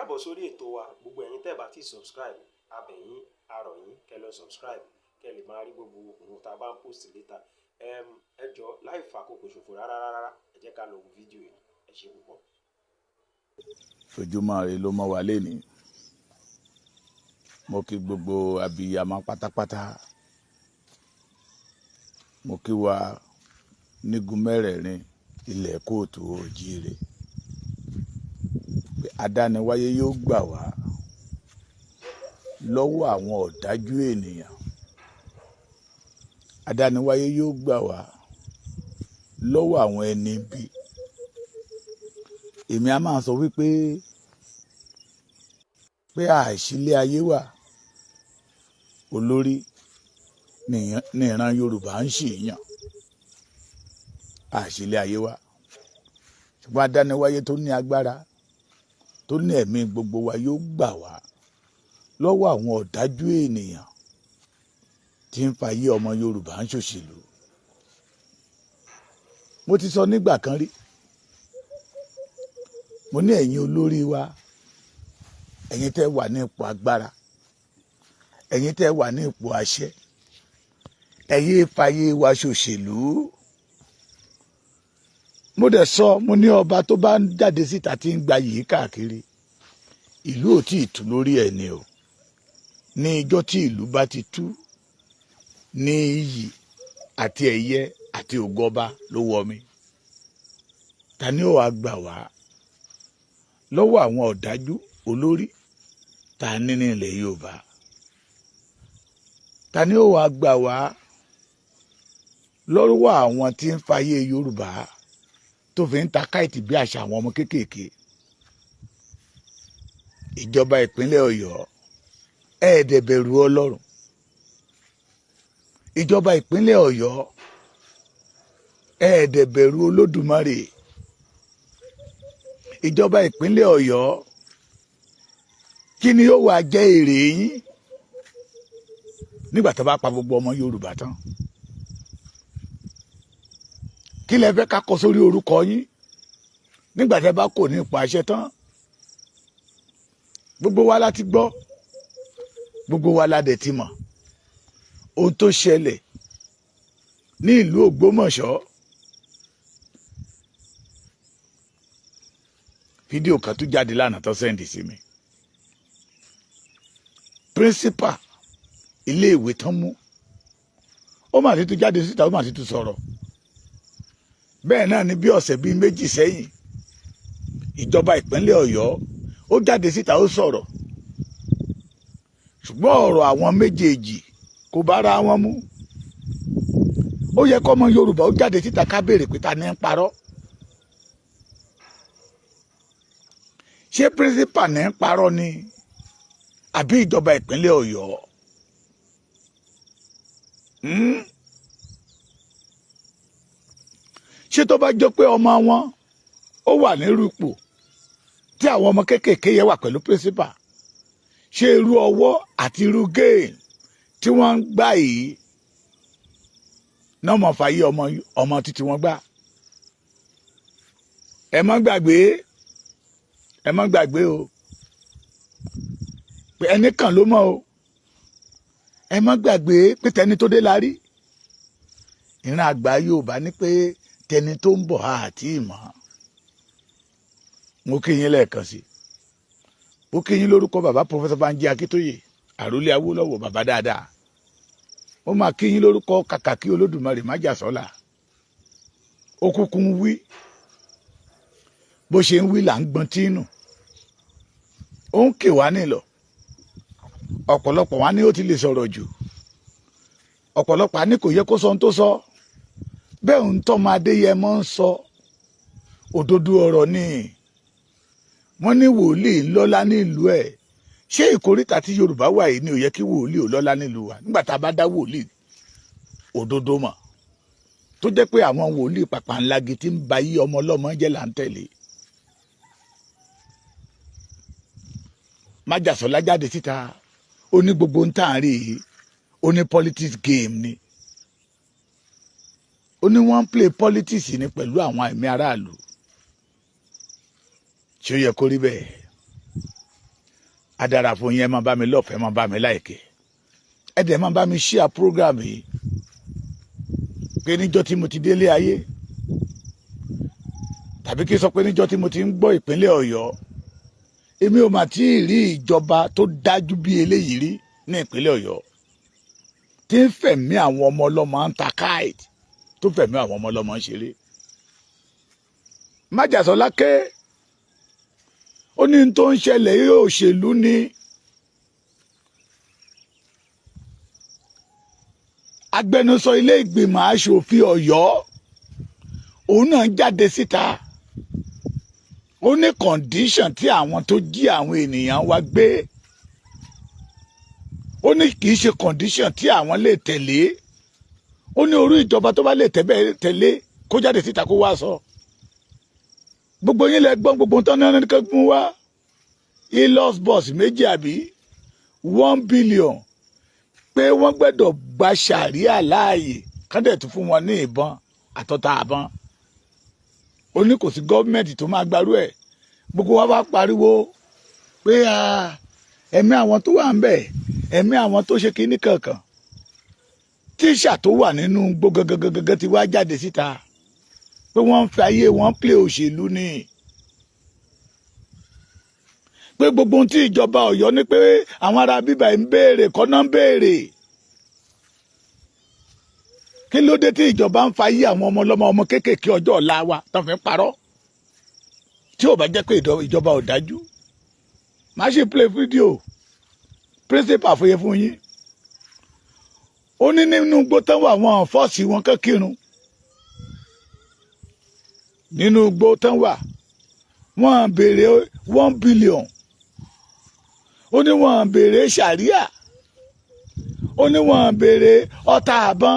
káàbọ̀ sórí ètò wa. Gbogbo ẹ̀yin tẹ́ bá ti subscribe, abẹ̀yìn arọ̀ yín kẹ́ lọ subscribe kẹ́ lè máa rí gbogbo ohun tá a bá ń post later. Ẹ jọ̀ọ́ láì fàkókò ṣòfò rárá ẹ jẹ́ ká lọ wo fídíò yìí. Ẹ ṣé púpọ̀. Ojúmọ́ ire ló mọ́ wa lénìí. Mo kí gbogbo abiyamọ pátápátá. Mo kí wa nígun mẹ́rẹ̀ẹ̀rin ilẹ̀ kóòtù òjíire. Pé adániwáyé yóò gbà wá lọ́wọ́ àwọn ọ̀dájú ènìyàn. Adániwáyé yóò gbà wá lọ́wọ́ àwọn ẹni bí. Èmi a máa sọ wípé àìsílé ayé wà olórí ní ìran Yorùbá ń ṣèyàn. Àìsílé ayé wà ṣùgbọ́n adániwáyé tó ní agbára tó ní ẹ̀mí gbogbo wa yóò gbà wá lọ́wọ́ àwọn ọ̀dájú ènìyàn tí ń fayé ọmọ Yorùbá ń ṣòṣèlú. Mo ti sọ nígbà kan rí, mo ní ẹ̀yin olórí wa, ẹ̀yin tẹ́ wà ní ipò agbára, ẹ̀yin tẹ́ wà ní ipò àṣẹ, ẹ̀yin fayé wa ṣòṣèlú. Mo dẹ̀ sọ, mo ní ọba tó bá ń jáde síta tí ń gba yìí káàkiri, ìlú ò tí ì tú lórí ẹ̀ ni o. Ní ijọ́ tí ìlú bá ti tú, ní iyì àti ẹ̀yẹ àti ògo ọba ló wọ̀ mí. Ta ni ó wá gbà wá lọ́wọ́ àwọn ọ̀dájú olórí ta ní ní ilẹ̀ Yorùbá? Ta ni ó wá gbà wá lọ́wọ́ àwọn tí ń fayé Yorùbá tó fi ń ta káìtì bí àṣà àwọn ọmọ kéékèèké? Ìjọba ìpínlẹ̀ Ọ̀yọ́ ẹ̀ẹ́dẹ̀ bẹ̀rù Ọlọ́run. Ìjọba ìpínlẹ̀ Ọ̀yọ́ ẹ̀ẹ́dẹ̀ bẹ̀rù Olódùmarè. Ìjọba ìpínlẹ̀ Ọ̀yọ́ kí ni ó wá jẹ́ èrè yín nígbà tó bá pa gbogbo ọmọ Yorùbá tán? Kí lẹ fẹ́ ká kọ sórí orúkọ yín nígbà tẹ́ bá kò ní ipò àṣẹ tán? Gbogbo wa la ti gbọ́, gbogbo wa la dẹ̀ ti mọ̀ ohun tó ṣẹlẹ̀ ní ìlú Ògbómọ̀ṣọ́. Fídíò kan tún jáde lánàá tó sẹ́ndì sí mi. Principal iléèwé tán mú, ó mà ti tún jáde síta, ó mà ti tún sọ̀rọ̀. Bẹ́ẹ̀ náà ni bí ọ̀sẹ̀ bíi méjì sẹ́yìn, ìjọba ìpínlẹ̀ Ọ̀yọ́ ó jáde síta ó sọ̀rọ̀. Ṣùgbọ́n ọ̀rọ̀ àwọn méjèèjì kò bára wọn mu. Ó yẹ kọ́mọ Yorùbá ó jáde síta ká béèrè pé ta ni ń parọ́. Ṣé principal ní ń parọ́ ni àbí ìjọba ìpínlẹ̀ Ọ̀yọ́? Ṣé tó bá jọ pé ọmọ wọn ó wà nírú ipò tí àwọn ọmọ kéékèèké yẹn wà pẹ̀lú principal, ṣé irú ọwọ́ àti irú gain tí wọ́n ń gbà yìí náà mọ̀ fàyè ọmọ títí wọn gbà? Ẹ má gbàgbé o pé ẹnìkan ló mọ̀ o. Ẹ má gbàgbé pé tẹni tó dé la rí. Ìran àgbà Yorùbá ní pé tẹni tó ń bọ̀ àti ìmọ̀. Mo kí yín lẹ́ẹ̀kan sí. Mo kí yín lórúkọ bàbá Professor Banji Akíntóyè, àrólé Awólọ́wọ̀, bàbá dáadáa. Mo máa kí yín lórúkọ kàkàkí Olódùmarè májàsọ́lá. Ó kúkú ń wí, bó ṣe ń wí là ń gbọ́n tínú. Ó ń kè wá nílọ̀. Ọ̀pọ̀lọpọ̀ wá ní ó ti lè sọ̀rọ̀ jù. Ọ̀pọ̀lọpọ̀ á ní kò yẹ kó sọ ohun tó sọ. Bẹ́ẹ̀ ń tọ́mọ Adéyẹmọ ń sọ òdodo ọ̀rọ̀ ni. Wọ́n ní wòlíì lọ́lá nílùú ẹ̀. Ṣé ìkóríta tí Yorùbá wà yìí ni ò yẹ kí wòlíì ò lọ́lá nílùú wa? Nígbà tá a bá dá wòlíì òdodo mọ̀, tó jẹ́ pé àwọn wòlíì pàpàǹlagi tí ń ba yí ọmọ ọlọ́mọ jẹ́ là ń tẹ̀lé. Májàsọ́lá jáde síta, ó ní gbogbo ń tàn rí i, ó ní politics game ni. Ó ní wọ́n ń play politics ni pẹ̀lú àwọn ẹ̀mí aráàlú. Ṣé ó yẹ kó rí bẹ́ẹ̀? adara fún yín, ẹ máa bá mi love, ẹ máa bá mi like, ẹ dẹ̀ máa bá mi share program yìí pé níjọ́ tí mo ti délé ayé tàbí kí n sọ pé níjọ́ tí mo ti ń gbọ́ ìpínlẹ̀ Ọ̀yọ́ èmi ò mà tí ì rí ìjọba tó dájú bí eléyìí rí ní ìpínlẹ̀ Ọ̀yọ́ tí ń fẹ̀mí àwọn ọmọ ọlọ́mọ ń ta káìdì tó fẹ̀mí àwọn ọmọ ọlọ́mọ ń ṣeré. Májàsọ́lá ké ó ní tó ń ṣẹlẹ̀ yóò òṣèlú ni agbẹnusọ ilé ìgbìmọ̀ aṣòfin Ọ̀yọ́ òun náà jáde síta ó ní condition tí àwọn tó jí àwọn ènìyàn wa gbé ó ní kì í ṣe condition tí àwọn lè tẹ̀lé ó ní orí ìjọba tó bá lè tẹ̀lé kó jáde síta kó wá sọ gbogbo yín lẹ gbọ́n gbogbo tán náà ní kẹ́gbọ́n wá ilos bus méjì àbí 1 billion pé wọ́n gbọ́dọ̀ gba ṣàríà láàyè kádẹ̀ tún fún wọn ní ìbọn àtọ́ta àbọn ó ní kò sí gọ́ọ̀mẹ̀ntì tó máa gbarú ẹ̀ gbogbo wa bá pariwo pé ẹ̀mí àwọn tó wà ń bẹ̀ ẹ̀mí àwọn tó ṣe kinní kankan tíṣà tó wà nínú gbogbo gẹ́gẹ́gẹ́gẹ́ ti wá jáde síta pé wọ́n ń fi ayé wọn play òṣèlú ni pé gbogbo ohun tí ìjọba Ọ̀yọ́ ní pé àwọn ará bíbá ń béèrè kọ́nà ń béèrè kí ló dé tí ìjọba ń fa ayé àwọn ọmọ ọlọ́mọ ọmọ kéékèèké ọjọ́ ọ̀la wa tó fi ń parọ́ tí ò bá jẹ́ pé ìjọba ò dájú máa ṣe play fídíò principal àfòye fún yín ó ní nínú igbó tán wà wọn fọ́ọ̀sì wọn kán kírun nínú igbó tán wà wọn béèrè 1 billion ó ní wọn béèrè ṣàríà ó ní wọn béèrè ọta àbọn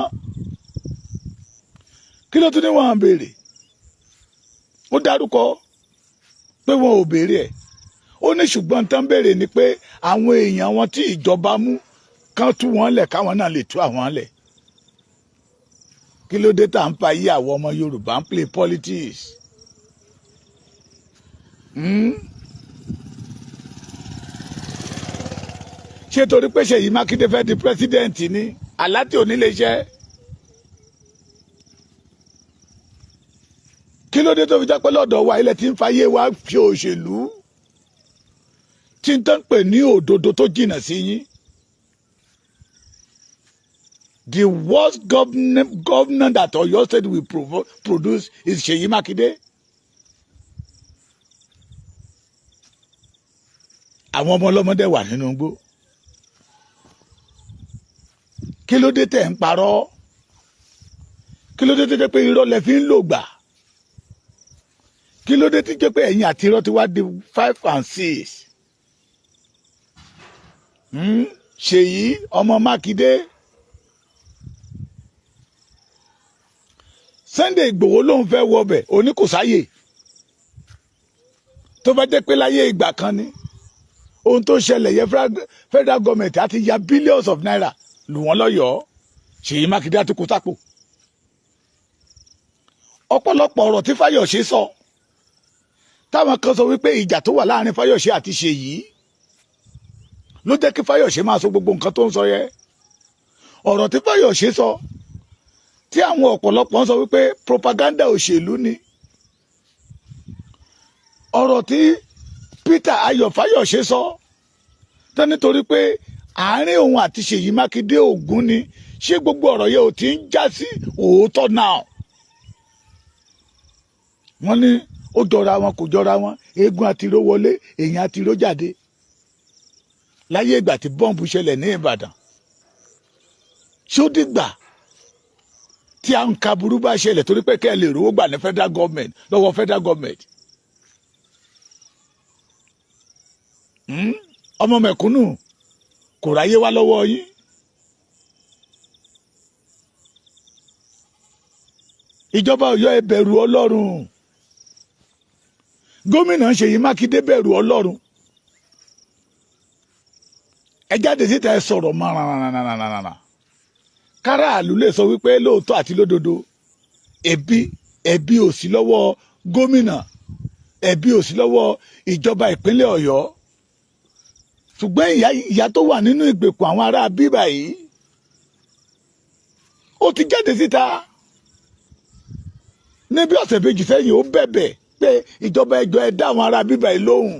kí ló tún ní wọn béèrè ó dárúkọ pé wọn ò béèrè ẹ̀ ó ní ṣùgbọ́n tán béèrè ni pé àwọn èèyàn wọn tí ìjọba mú kán tú wọn lẹ̀ káwọn náà lè tú àwọn lẹ̀ kí ló dé tá à ń fa yí àwọn ọmọ Yorùbá ń play politics ṣé torí pé Ṣèyí Mákindé fẹ́ di president ni aláti òní lè ṣe kí ló dé tó fi jẹ́ pé lọ́dọ̀ wa ilẹ̀ tí ń fayé wa fi òṣèlú tí ń tán pè ní òdodo tó jìnnà sí yín. The worst governor that Oyo State will produce is Ṣèyí Mákindé. Àwọn ọmọ ọlọ́mọdé wà nínú igbó. Kí ló dé tẹ̀ ń parọ́? Kí ló dé tó jẹ́ pé irọ́ lẹ fi ń lò gbà? Kí ló dé tó jẹ́ pé ẹ̀yin àti irọ́ ti wá di 5 and 6? Ṣèyí ọmọ Mákindé. Sunday Ìgbòho ló ń fẹ́ wọbẹ̀ òní kò sáyè tó bá jẹ́ pé láyé ìgbà kan ni ohun tó ṣẹlẹ̀ yẹ federal government àti ya billions of naira lù wọ́n lọ́yọ̀ọ́ Ṣèyí Mákindé àti kó sápò ọ̀pọ̀lọpọ̀ ọ̀rọ̀ tí Fáyọ̀ṣe sọ táwọn kan sọ wípé ìjà tó wà láàrin Fáyọ̀ṣe àti Ṣèyí ló jẹ́ kí Fáyọ̀ṣe máa sọ gbogbo nǹkan tó ń sọ yẹ ọ̀rọ̀ tí Fáyọ̀ṣe sọ tí àwọn ọ̀pọ̀lọpọ̀ ń sọ wípé propaganda òṣèlú ni ọ̀rọ̀ tí Peter Ayọ̀ Fáyọ̀ṣe sọ tó nítorí pé àárín òun àti Ṣèyí Mákindé ògún ni ṣé gbogbo ọ̀rọ̀ yẹn ò ti ń já sí òótọ́ náà wọ́n ní ó jọra wọn kò jọra wọn eégún àtiró wọlé èèyàn àtiró jáde láyé ìgbà tí bọ́ǹbù ṣẹlẹ̀ ní Ìbàdàn ṣó dìgbà tí à ń ka burú bá ṣẹlẹ̀ torí pé kẹ́ ẹ lè rówó gbà ní federal government lọ́wọ́ federal government. Ọmọ mẹ̀kúnnù kò ráyé wá lọ́wọ́ yín. Ìjọba Ọ̀yọ́ ẹ bẹ̀rù Ọlọ́run. Gómìnà Ṣèyí Mákindé bẹ̀rù Ọlọ́run. Ẹ jáde síta ẹ sọ̀rọ̀ mọ́rànrànrànrànrànràn. Káràlú lè sọ wípé lóòótọ́ àti lódodo ẹ̀bi ò sí lọ́wọ́ gómìnà ẹ̀bi ò sí lọ́wọ́ ìjọba ìpínlẹ̀ Ọ̀yọ́ ṣùgbọ́n ìyá tó wà nínú ìgbèkùn àwọn ará bíbà yìí ó ti jáde síta ní bí ọ̀sẹ̀ méjì sẹ́yìn ó bẹ̀bẹ̀ pé ìjọba ẹjọ́ ẹ dá àwọn ará bíbà yìí lóhùn